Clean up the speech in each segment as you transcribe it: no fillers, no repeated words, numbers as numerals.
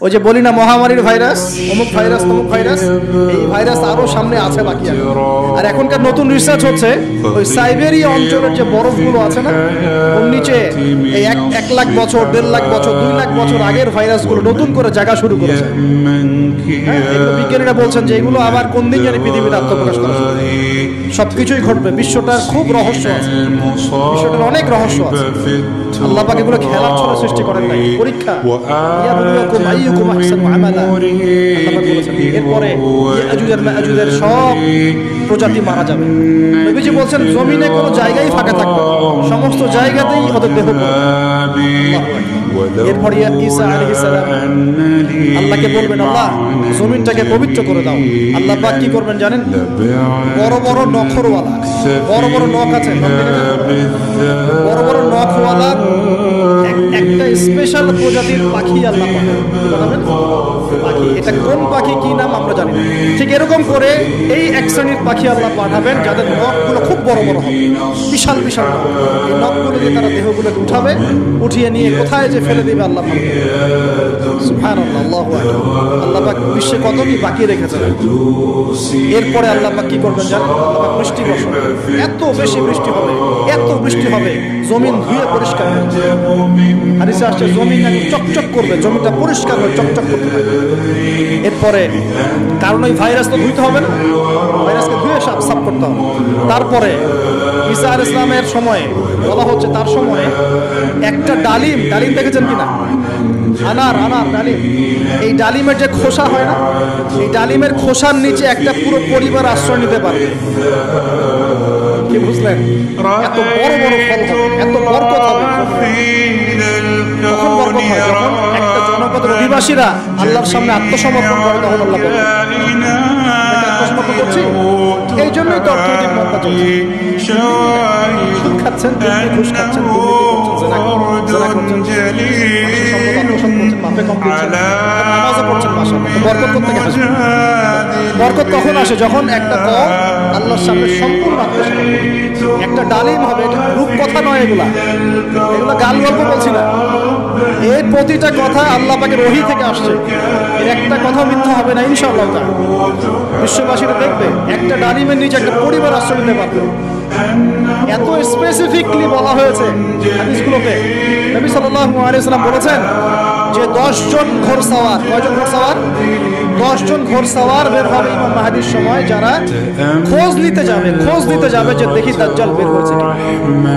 ওই যে বলি না মহামারীর ভাইরাস, অমুক ভাইরাস তমুক ভাইরাস, এই ভাইরাস আরো সামনে আছে বাকি। আর এখনকার নতুন রিসার্চ হচ্ছে ওই সাইবেরিয়া অঞ্চলের যে বরফগুলো আছে না, ওর নিচে এই 1 লাখ বছর 1.5 লাখ বছর 2 লাখ বছর আগের ভাইরাসগুলো নতুন করে জায়গা শুরু করেছে। এগুলো বিজ্ঞানীরা বলছেন যে এগুলো আবার কোন দিন জানি পৃথিবীতে আত্মপ্রকাশ করা শুরু করবে। সবকিছুই ঘটবে। বিশ্বটার খুব রহস্য আছে, বিশ্বটার অনেক রহস্য আছে। আল্লাহ পাক এগুলো খেলার ছলে সৃষ্টি করেন নাই, পরীক্ষা। এরপরে ইয়াজুজ মাজুজের সব প্রজাতি মারা যাবে। নবীজি বলছেন জমিনে কোনো জায়গায় ফাঁকা থাকবে না, সমস্ত জায়গাতেই ওদের দেহ পড়বে। এরপরে ঈসা আলাইহিস সালাম আল্লাহকে বলবেন, আল্লাহ জমিনটাকে পবিত্র করে দাও। আল্লাহ পাক কি করবেন জানেন? বড় বড় নখরওয়ালা, বড় বড় নখ আছে, বড় বড় নখওয়ালা একটা স্পেশাল প্রজাতির পাখি আল্লাহ পাঠাবেন। পাখি, এটা কোন পাখি কি নাম আমরা জানি না। ঠিক এরকম করে এই এক শ্রেণীর পাখি আল্লাহ পাঠাবেন যাদের নখগুলো খুব বড় বড় হবে, বিশাল বিশাল নখ। এই নখগুলো দিয়ে তারা দেহগুলোকে উঠাবে, উঠিয়ে নিয়ে কোথায় যে ফেলে দেবে আল্লাহ পাক। সুবহানাল্লাহ, আল্লাহু আকবার। আল্লাহ পাক বিশ্বে কত কি বাকি রেখেছেন। এরপরে আল্লাহ পাক কি করবেন জানেন? আল্লাহ পাক বৃষ্টি বর্ষণ, এত বেশি বৃষ্টি হবে, এত বৃষ্টি হবে জমিন ধুয়ে পরিষ্কার হয়ে যাবে। হাদিসে আসছে জমিন চকচক করবে, জমিটা পরিষ্কার হয়ে চকচক করতে থাকবে। এরপরে কারণ ওই ভাইরাস তো ধুইতে হবে না, ভাইরাসকে ধুয়ে সাফ করতে হবে। তারপরে ঈসা আলাইহিস সালামের সময়ে বলা হচ্ছে, তার সময়ে একটা ডালিম, ডালিম দেখেছেন কিনা? আনার ডালিম, এই ডালিমের যে খোসা হয় না, এই ডালিমের খোসার নিচে একটা পুরো পরিবার আশ্রয় নিতে পারবে। কি বুঝলেন? এত বড় বড় ফল হবে, এত বরকত হবে। কখন বরকত হয়? যখন একটা জনপদের অধিবাসীরা আল্লাহর সামনে আত্মসমর্পণ করে, তখন আল্লাহ বলেন আত্মসমর্পণ করছি। এই জন্যই তো অর্থনৈতিক মন্দা চলছে। সুদ খাচ্ছেন, ঘুষ খাচ্ছেন, বরকত কখন আসে? যখন একটা কওম আল্লাহর সামনে সম্পূর্ণ আত্মসমর্পণ। একটা ডালিম হবে, এটা রূপকথা নয়, এগুলা গাল গল্প বলছি না। এই প্রতিটা কথা আল্লাহ পাকের ওহী থেকে আসছে, এর একটা কথা মিথ্যা হবে না ইনশাআল্লাহ। বিশ্ববাসীরা দেখবে একটা ডালিমের নিচে একটা পরিবার আশ্রয় নিতে পারবে। এত স্পেসিফিকলি বলা হয়েছে হাদিসগুলোতে। নবী সাল্লাল্লাহু আলাইহি ওয়াসাল্লাম বলেছেন যে 10 জন ঘোড়সওয়ার, কয়জন ঘোড়সওয়ার? 10 জন ঘোড়সওয়ার বের হবে ইমাম মাহদির সময়, যারা খোঁজ নিতে যাবে যে দেখি দাজ্জাল বের হয়েছে কিনা।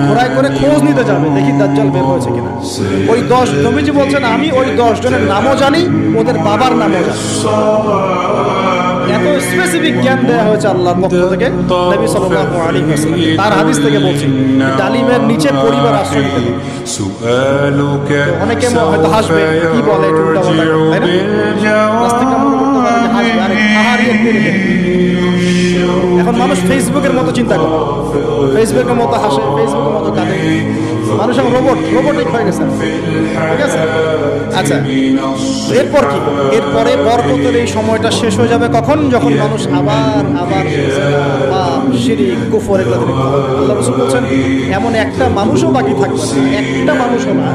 ঘোড়ায় করে খোঁজ নিতে যাবে, দেখি দাজ্জাল বের হয়েছে কিনা। ওই 10, নবীজি বলছেন আমি ওই 10 জনের নামও জানি, ওদের বাবার নামও জানি। এত স্পেসিফিক জ্ঞান দেওয়া হয়েছে আল্লাহর পক্ষ থেকে নবী সাল্লাল্লাহু আলাইহি ওয়াসাল্লাম। তার হাদিস থেকে বলছি, ডালিমের নিচে পরিবার আশ্রয় নিতে হবে। অনেকে হয়তো হাসবে, কি বলে এটা উল্টাপাল্টা, তাই না? নাস্তিকরা মনে করতে পারে যে হাসবে, আরে আহারিয়ে দিয়ে। এখন মানুষ ফেসবুকের মতো চিন্তা করে, ফেসবুকের মতো হাসে, ফেসবুকের মতো কাঁদে। মানুষ এখন রোবটিক হয়ে গেছে, ঠিক আছে? আচ্ছা, এরপর কি? এরপরে বরকতের এই সময়টা শেষ হয়ে যাবে কখন? যখন মানুষ আবার পাপ, শিরক, কুফর এগুলো থেকে আল্লাহ রাসূল বলছেন এমন একটা মানুষও বাকি থাকবে না, একটা মানুষও না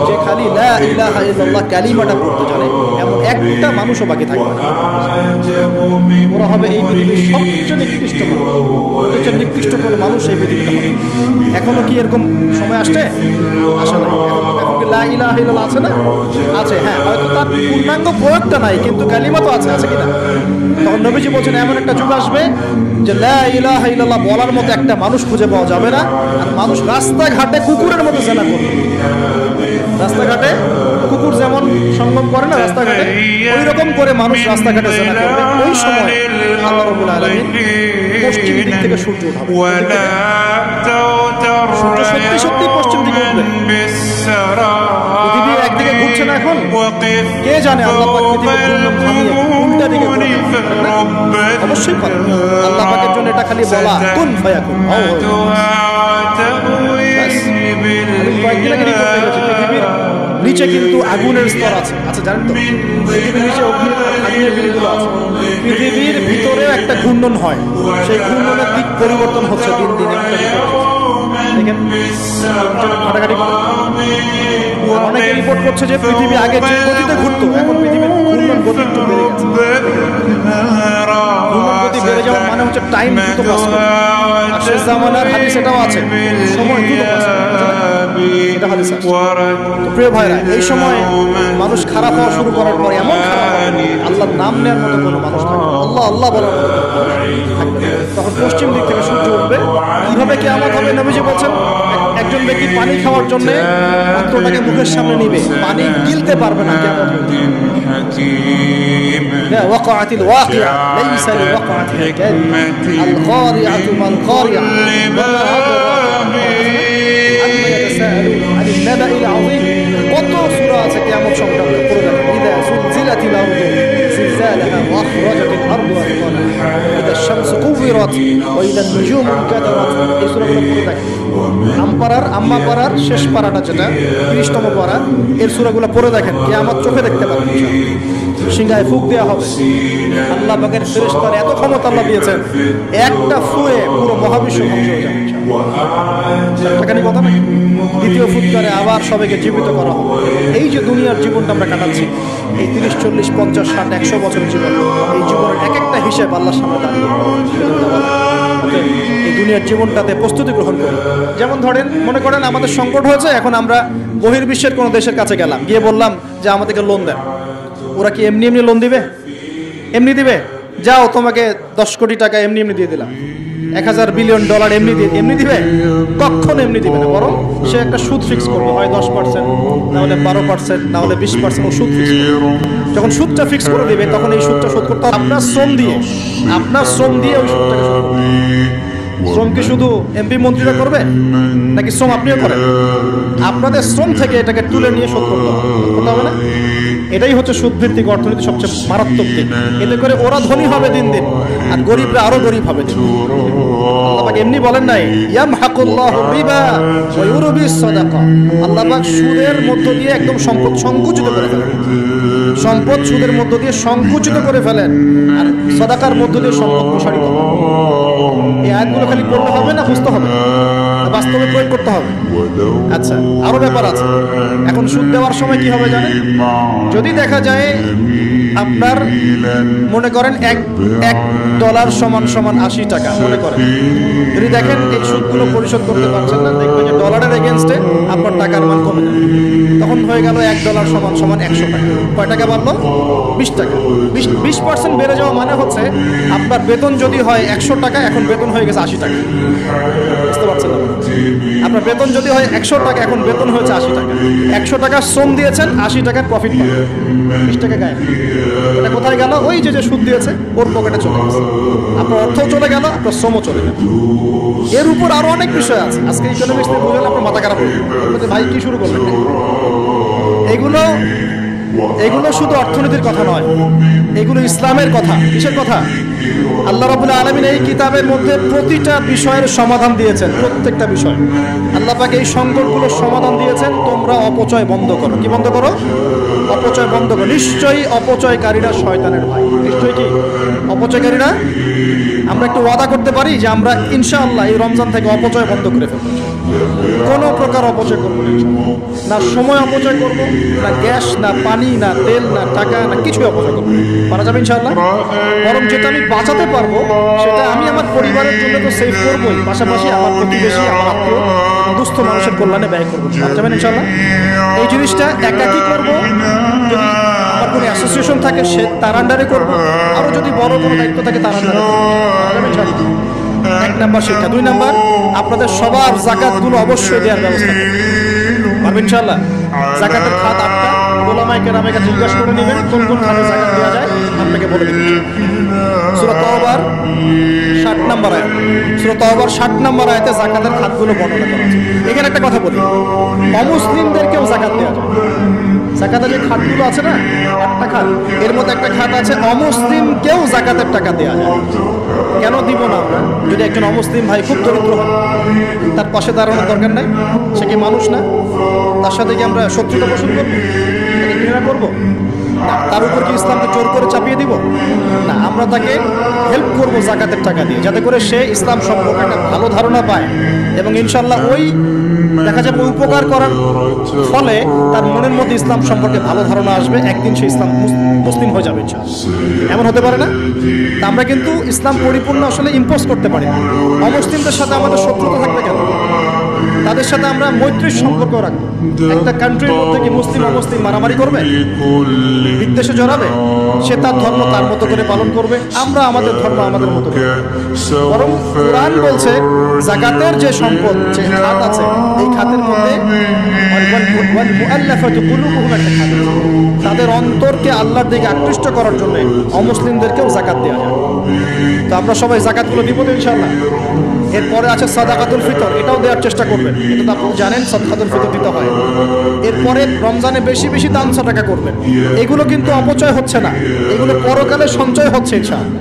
যে খালি লা ইলাহা ইল্লাল্লাহ কালিমাটা পড়তে জানে, এমন একটা মানুষও বাকি থাকবে না। ওরা হবে এই পৃথিবীর সবচেয়ে নিকৃষ্ট মানুষ, সবচেয়ে নিকৃষ্ট কোনো মানুষ এই পৃথিবীতে হবে। এখনো কি এরকম সময় আসছে? আসে না। এখন কি লা ইলাহা ইল্লাল্লাহ আছে না? আছে, হ্যাঁ, হয়তো তার পূর্ণাঙ্গ প্রয়োগটা নাই, কিন্তু কালিমা তো আছে, আছে কিনা? তখন নবীজি বলছেন এমন একটা যুগ আসবে যে লা ইলাহা ইল্লাল্লাহ বলার মতো একটা মানুষ খুঁজে পাওয়া যাবে না। আর মানুষ রাস্তাঘাটে কুকুরের মতো জেনা করবে। রাস্তাঘাটে কুকুর যেমন সঙ্গম করে না রাস্তাঘাটে, ওই রকম করে মানুষ রাস্তাঘাটে জেনা করবে। ওই সময় আল্লাহ রাব্বুল আলামিন পশ্চিম দিক থেকে সূর্য উঠাবে। সূর্য সত্যি সত্যি পশ্চিম দিকে উঠবে। পৃথিবী একদিকে ঘুরছে না এখন, কে জানে আল্লাহ পাক পৃথিবীর ঘূর্ণন থামিয়ে উল্টা দিকে ঘুরবে। অবশ্যই পারে। আল্লাহ পাকের জন্য এটা খালি বলা, কুন ফায়াকুন। কয়েকদিন আগে রিপোর্ট পেয়ে গেছে পৃথিবীর নিচে কিন্তু আগুনের স্তর আছে। আচ্ছা, জানেন তো পৃথিবীর নিচে আগুনের বিলগুলো আছে। পৃথিবীর ভিতরে একটা ঘূর্ণন হয়, সেই ঘূর্ণনের দিক পরিবর্তন হচ্ছে দিন দিন। দেখেন ফাটাকাটি, অনেকে রিপোর্ট করছে যে পৃথিবী আগে যে গতিতে ঘুরতো এখন পৃথিবীর টাইম দ্রুত পাস করবে। আর শেষ জামানার হাদিস এটাও আছে, সময় দ্রুত পাস করবে, এটা হাদিস আছে। তো প্রিয় ভাইরা, এই সময় মানুষ খারাপ হওয়া শুরু করার পরে এমন খারাপ হবে, আল্লাহর নাম নেওয়ার মতো কোনো মানুষ থাকবে, আল্লাহ আল্লাহ বলার মতো থাকবে। তখন পশ্চিম দিক থেকে সূর্য উঠবে। কিভাবে কিয়ামত হবে? নবীজি বলছেন, একজন ব্যক্তি পানি খাওয়ার জন্য পাত্রটাকে মুখের সামনে নিবে, পানি গিলতে পারবে না কিয়ামত হবে। ওয়াকাআতিল ওয়াকিআ লাইসা লিওয়াকাআতিহা কাযিবা আল কারিআতু মাল কারিআ ওয়া মা আদরাকা আম্মা ইয়াতাসাআলুন আনিন নাবাইল আযীম। কত সূরা আছে কিয়ামত সংক্রান্ত, পড়ে দেখেন। ইযা সুলজিলাতিল আরদু জিলজালাহা ওয়া আখরাজাতিল আরদু আথকালাহা ইযা আশ-শামসু কুওয়িরাত ওয়া ইযা আন-নুজুমু ইনকাদারাত। এই সূরাগুলো পড়ে দেখেন। আম্মা পাড়ার শেষ পাড়াটা, যেটা 30তম পাড়া, এর সূরাগুলো পড়ে দেখেন। কিয়ামত চোখে দেখতে পাবেন। সিংহায় ফুঁক দেওয়া হবে। আল্লাহ পাকের ফেরেশতার এত ক্ষমতা আল্লাহ দিয়েছেন, একটা ফুঁয়ে পুরো মহাবিশ্ব ধ্বংস হয়ে যাবে। চারটাখানি কথা নাকি? দ্বিতীয় ফুৎকারে আবার সবাইকে জীবিত করা হবে। এই যে দুনিয়ার জীবনটা আমরা কাটাচ্ছি, এই 30, 40, 50, 60, 100 বছরের জীবন, এই জীবনের এক একটা হিসেব আল্লাহর সামনে দাঁড়িয়ে এই দুনিয়ার জীবনটাতে প্রস্তুতি গ্রহণ করি। যেমন ধরেন, মনে করেন আমাদের সংকট হয়েছে, এখন আমরা বহির্বিশ্বের কোনো দেশের কাছে গেলাম, গিয়ে বললাম যে আমাদেরকে লোন দেন। ওরা কি এমনি এমনি লোন দিবে? এমনি দিবে? যাও, তোমাকে 10 কোটি টাকা এমনি এমনি দিয়ে দিলাম, $1000 বিলিয়ন এমনি দিবে? কখনো এমনি দিবে না। বরং সে একটা সুদ ফিক্স করবে, হয় 10%, না হলে 12%, না হলে 20%। ও সুদ ফিক্স করবে। যখন সুদটা ফিক্স করে দিবে, তখন এই সুদটা শোধ করতে হবে আপনার শ্রম দিয়ে ওই সুদটাকে শোধ করতে হবে। শ্রম কি শুধু এমপি মন্ত্রীরা করবে, নাকি শ্রম আপনিও করেন? আপনাদের শ্রম থেকে এটাকে তুলে নিয়ে শোধ করতে হবে না? এটাই হচ্ছে সুদভিত্তিক অর্থনীতি সবচেয়ে মারাত্মক দিক। এতে করে ওরা ধনী হবে দিন দিন, আর গরিবরা আরো গরিব হবে দিন দিন। আল্লাহ পাক এমনি বলেন নাই, ইয়ামহাকুল্লাহু রিবা ওয়া ইউরবিস সাদাকা। আল্লাহ পাক সুদের মধ্য দিয়ে একদম সম্পদ সংকুচিত করে ফেলেন। সম্পদ সুদের মধ্য দিয়ে সংকুচিত করে ফেলেন, আর সাদাকার মধ্য দিয়ে সম্পদ প্রসারিত হয়। এই আয়াতগুলো খালি পড়লে হবে না, বুঝতে হবে, বাস্তবে প্রয়োগ করতে হবে। আচ্ছা, আরো ব্যাপার আছে। এখন সুদ দেওয়ার সময় কি হবে জানেন? যদি দেখা যায় আপনার, মনে করেন $1 সমান সমান 80 টাকা, মনে করেন, যদি দেখেন এই সুদগুলো পরিশোধ করতে পারছেন না, দেখবেন যে ডলারের এগেনস্টে আপনার টাকার মান কমে যাবে। তখন হয়ে গেল $1 সমান সমান 100 টাকা। কয় টাকা বাড়লো? 20 টাকা। 20% বেড়ে যাওয়া মানে হচ্ছে আপনার বেতন যদি হয় 100 টাকা, এখন বেতন হয়ে গেছে 80 টাকা। বুঝতে পারছেন না? আপনার বেতন যদি হয় 100 টাকা, এখন বেতন হয়েছে 80 টাকা। 100 টাকা শ্রম দিয়েছেন, 80 টাকার প্রফিট পাবেন। 20 টাকা গায়ে। এটা কোথায় গেল? ওই যে সুদ দিয়েছে ওর পকেটে চলে গেছে। আপনার অর্থও চলে গেল, আপনার শ্রমও চলে গেল। এর উপর আরো অনেক বিষয় আছে। আজকে ইকোনমিক্স নিয়ে বুঝলে আপনার মাথা খারাপ হয়ে যাবে, ভাই কি শুরু করলেন? এগুলো শুধু অর্থনীতির কথা নয়, এগুলো ইসলামের কথা। কিসের কথা? আল্লাহ রাব্বুল আলামিন এই কিতাবের মধ্যে প্রতিটা বিষয়ের সমাধান দিয়েছেন। প্রত্যেকটা বিষয় আল্লাহ পাক এই সংকটগুলোর সমাধান দিয়েছেন। তোমরা অপচয় বন্ধ করো। কি বন্ধ করো? অপচয় বন্ধ করো। নিশ্চয়ই অপচয়কারীরা শয়তানের ভাই। নিশ্চয়ই কি অপচয়কারীরা? আমরা একটু ওয়াদা করতে পারি যে আমরা ইনশাআল্লাহ এই রমজান থেকে অপচয় বন্ধ করে ফেলবো। কোনো প্রকার অপচয় করবো না, সময় অপচয় করবো না, গ্যাস না, পানি না, তেল না, টাকা না, কিছুই অপচয় করবো পারা যাবে ইনশাআল্লাহ। বরং যেটা আমি বাঁচাতে পারবো সেটা আমি আমার পরিবারের জন্য তো সেভ করবোই, পাশাপাশি আমার প্রতিবেশী, আমার আত্মীয়, দুস্থ মানুষের কল্যাণে ব্যয় করবো। পারা যাবেন ইনশাআল্লাহ। এই জিনিসটা একাকি করবো, যদি আমার কোনো অ্যাসোসিয়েশন থাকে সে তার আন্ডারে করবো, আরও যদি বড় কোনো দায়িত্ব থাকে তার আন্ডারে করবো। পারা যাবে ইনশাআল্লাহ। 1 নাম্বার শিক্ষা। 2 নাম্বার, আপনাদের সবার যাকাতগুলো অবশ্যই দেওয়ার ব্যবস্থা করবেন। পারবেন ইনশাআল্লাহ। যাকাতের খাত 8টা। ওলামায়ে কেরামের কাছে জিজ্ঞাসা করে নেবেন কোন কোন খাতে যাকাত দেওয়া যায়, আপনাকে বলে দিবেন। সূরা তাওবার 60 নম্বর আয়াত। সূরা তাওবার 60 নম্বর আয়াতে যাকাতের খাতগুলো বর্ণনা করা আছে। এখানে একটা কথা বলি, অমুসলিমদেরকেও যাকাত দেওয়া যায়। যাকাতের যে খাতগুলো আছে না, 8টা খাত, এর মধ্যে একটা খাত আছে অমুসলিমকেও যাকাতের টাকা দেওয়া যায়। কেন দিব না আমরা? যদি একজন অমুসলিম ভাই খুব দরিদ্র হয়, তার পাশে দাঁড়ানোর দরকার নাই? সে কি মানুষ না? তার সাথে কি আমরা শত্রুতা পোষণ করবো, ঘৃণা করবো? তার উপর কি ইসলামকে জোর করে চাপিয়ে দিব না, আমরা তাকে হেল্প করব যাকাতের টাকা দিয়ে, যাতে করে সে ইসলাম সম্পর্কে একটা ভালো ধারণা পায় এবং ইনশাল্লাহ ওই দেখা যাবে উপকার করার ফলে তার মনের মধ্যে ইসলাম সম্পর্কে ভালো ধারণা আসবে, একদিন সে ইসলাম মুসলিম হয়ে যাবে ইনশাআল্লাহ। এমন হতে পারে না? তা আমরা কিন্তু ইসলাম পরিপূর্ণ আসলে ইম্পোজ করতে পারি না। অমুসলিমদের সাথে আমাদের শত্রুতা থাকবে কেন? তাদের সাথে আমরা মৈত্রীর সম্পর্ক রাখবো। একটা কান্ট্রির মধ্যে কি মুসলিম অমুসলিম মারামারি করবে, বিদ্বেষে জড়াবে? সে তার ধর্ম তার মতো করে পালন করবে, আমরা আমাদের ধর্ম আমাদের মতো করে। বরং কোরআন বলছে যাকাতের যে সম্পদ, যে খাত আছে, এই খাতের মধ্যে তাদের অন্তরকে আল্লাহর দিকে আকৃষ্ট করার জন্য অমুসলিমদেরকেও যাকাত দেওয়া যায়। তো আমরা সবাই যাকাতগুলো দিব তো ইনশাআল্লাহ। এরপরে আছে সাদাকাতুল ফিতর, এটাও দেওয়ার চেষ্টা করবেন। এটা তো আপনি জানেন সাদাকাতুল ফিতর দিতে হয়। এরপরে রমজানে বেশি বেশি দান সদকা করবেন। এগুলো কিন্তু অপচয় হচ্ছে না, এগুলো পরকালে সঞ্চয় হচ্ছে ইনশাআল্লাহ।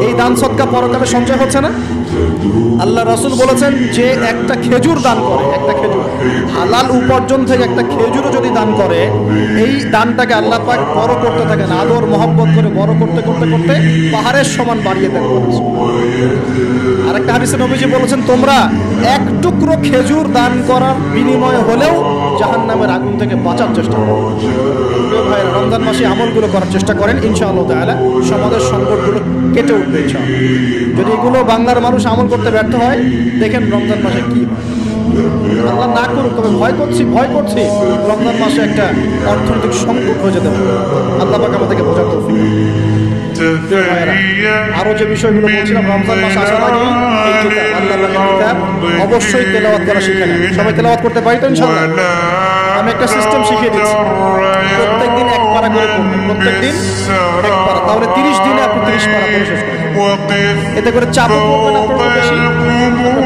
এই দান সদকা পরকালে সঞ্চয় হচ্ছে না। আল্লাহ রাসূল বলেছেন যে একটা খেজুর দান করে, একটা খেজুর হালাল উপার্জন থেকে একটা খেজুরও যদি দান করে, এই দানটাকে আল্লাহ পাক বড় করতে থাকেন, আদর মহব্বত করে বড় করতে করতে করতে পাহাড়ের সমান বাড়িয়ে দেন। আর একটা হাদিসে নবীজি বলেছেন তোমরা এক টুকরো খেজুর দান করার বিনিময়ে হলেও জাহান্নামের আগুন থেকে বাঁচার চেষ্টা করো। ভাই রমজান মাসে আমলগুলো করার চেষ্টা করেন, ইনশাআল্লাহ তাআলা সমাজের সংকটগুলো কেটে উঠবে ইনশাআল্লাহ। যদি এগুলো বাংলার মানুষ আমল করতে ব্যর্থ হয়, দেখেন রমজান মাসে কি হয়। আল্লাহ না করুক, তবে ভয় করছি রমজান মাসে একটা অর্থনৈতিক সংকট হয়ে যেতে পারে। আল্লাহ পাক আমাদেরকে বোঝার তৌফিক। আরো যে বিষয়গুলো বলছিলাম, রমজান মাস আসার আগেই এই কিতাব, আল্লাহ পাকের কিতাব অবশ্যই তেলাওয়াত করা শিখে নেন। সবাই তেলাওয়াত করতে পারি তো ইনশাআল্লাহ? আমি একটা সিস্টেম শিখিয়ে দিচ্ছি, প্রত্যেকদিন এক পারা করে পড়বেন, প্রত্যেকদিন এক পারা, তাহলে 30 দিনে আপনি 30 পারা পড়ে শেষ করবেন। এতে করে চাপও পড়বেন আপনার বেশি,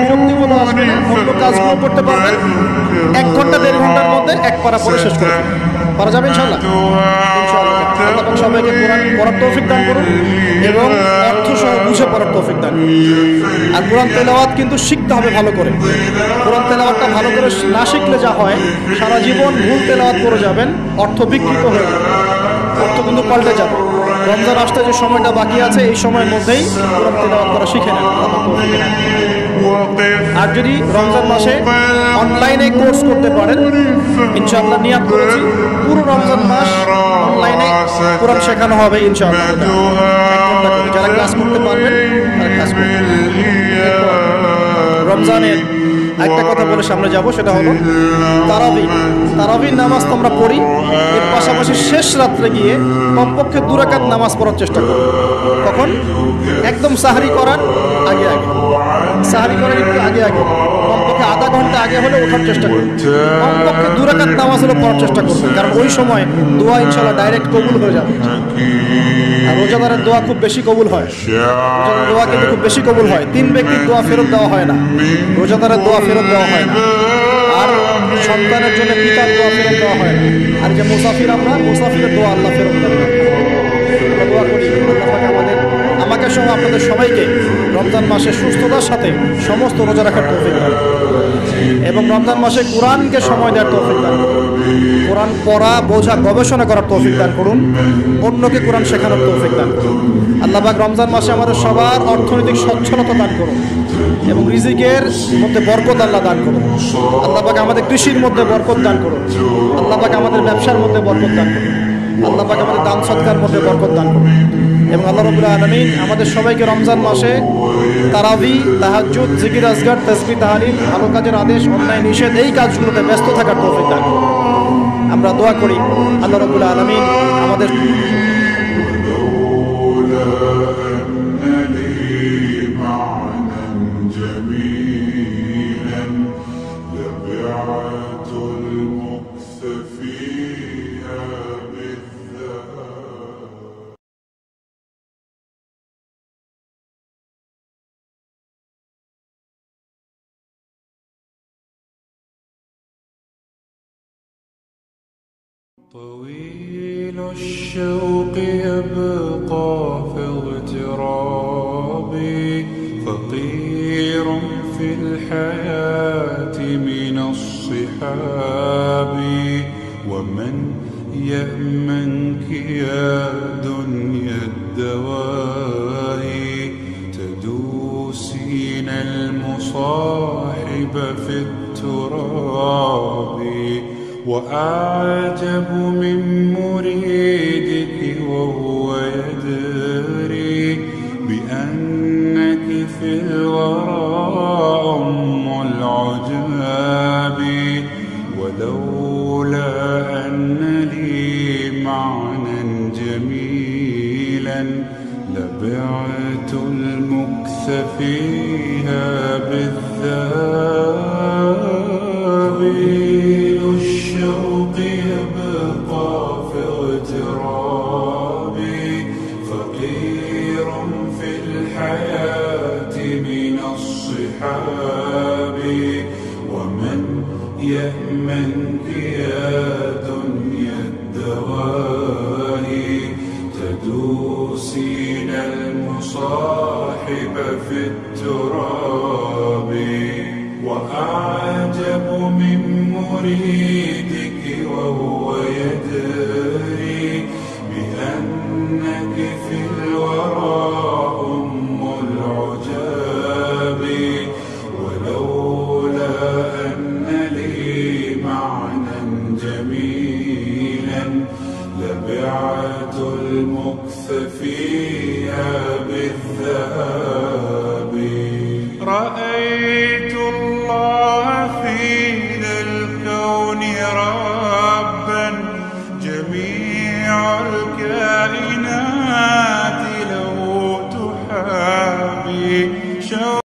বিরক্তিবোধ আসবে না, অন্য কাজগুলো করতে পারবেন। 1 ঘন্টা 1.5 ঘন্টার মধ্যে এক পারা পড়ে শেষ করবেন, পারা যাবে ইনশাআল্লাহ। আল্লাহ সবাইকে কোরআন পড়ার তৌফিক দান করুন এবং অর্থ সহ বুঝে পড়ার তৌফিক দান করুন। আর কোরআন তেলাওয়াত কিন্তু শিখতে হবে ভালো করে। কোরআন তেলাওয়াতটা ভালো করে না শিখলে যা হয়, সারা জীবন ভুল তেলাওয়াত করে যাবেন, অর্থ বিকৃত হয়ে যাবে, অর্থ কিন্তু পাল্টে যাবে। রমজান আসতে যে সময়টা বাকি আছে, এই সময়ের মধ্যেই কোরআন তেলাওয়াত করা শিখে নেন। আর যদি রমজান মাসে অনলাইনে কোর্স করতে পারেন, ইনশাআল্লাহ নিয়াত করেছি পুরো রমজান মাস অনলাইনে কোরআন শেখানো হবে ইনশাআল্লাহ। যারা ক্লাস করতে পারবেন তারা ক্লাস করবেন। রমজানের একটা কথা বলে সামনে যাব, সেটা হলো তারাবি নামাজ তো আমরা পড়ি, এর পাশাপাশি শেষ রাত্রে গিয়ে কমপক্ষে 2 রাকাত নামাজ পড়ার চেষ্টা করব। তখন একদম সাহরি করার আগে সাহরি করার একটু আগে কমপক্ষে আধা ঘন্টা আগে হলে ওঠার চেষ্টা করব। কমপক্ষে 2 রাকাত নামাজ হলে পড়ার চেষ্টা করবেন, কারণ ওই সময় দোয়া ইনশাআল্লাহ ডাইরেক্ট কবুল হয়ে যাবে। আর রোজাদারের দোয়া খুব বেশি কবুল হয়, রোজাদারের দোয়া কিন্তু খুব বেশি কবুল হয়। 3 ব্যক্তির দোয়া ফেরত দেওয়া হয় না, রোজাদারের দোয়া ফেরত দেওয়া হয় না, আর সন্তানের জন্য পিতার দোয়া ফেরত দেওয়া হয় না। আর যে মুসাফির, আমরা মুসাফিরের দোয়া আল্লাহ ফেরত দেন না। আমরা দোয়া করি আমাকে সহ আপনাদের সবাইকে রমজান মাসে সুস্থতার সাথে সমস্ত রোজা রাখার তৌফিক দান এবং রমজান মাসে কোরআনকে সময় দেওয়ার তৌফিক দান করুন। কোরআন পড়া, বোঝা, গবেষণা করার তৌফিক দান করুন, অন্যকে কোরআন শেখানোর তৌফিক দান করুন। আল্লাহ পাক রমজান মাসে আমাদের সবার অর্থনৈতিক সচ্ছলতা দান করুন এবং রিজিকের মধ্যে বরকত আল্লাহ দান করুন। আল্লাহ পাক আমাদের কৃষির মধ্যে বরকত দান করুন। আল্লাহ পাক আমাদের ব্যবসার মধ্যে বরকত দান করুন। আল্লাহ পাক আমাদের দান সদকার মধ্যে বরকত দান করুন এবং আল্লাহ রাব্বুল আলামিন আমাদের সবাইকে রমজান মাসে তারাবি, তাহাজ্জুদ, জিকির আজগার, তাসবিহ, তাহলিল, ভালো কাজের আদেশ, অন্যায় নিষেধ, এই কাজগুলোতে ব্যস্ত থাকার তৌফিক দান করুন। আমরা দোয়া করি আল্লাহ রাব্বুল আলামিন আমাদের طويل الشوق يبقى في اغترابي فقير في الحياة من الصحاب ومن يأمنك يا دنيا الدواهي تدوسين المصاحب في التراب. وأعجب من مريدك وهو يدري بأنك في الورى أم العجاب. ولولا أن لي معنى جميلا لبعت المكث فيها بالذهب. الشوق يبقى في اغترابي فقير في الحياة من الصحاب. ومن يأمنك يا دنيا الدواهي تدوسين المصاحب في التراب. وأعجب من مريدك وهو يدري بأنك في الورى أم العجاب. ولولا أن لي معنى جميلا لبعت المكث فيها بالذهب.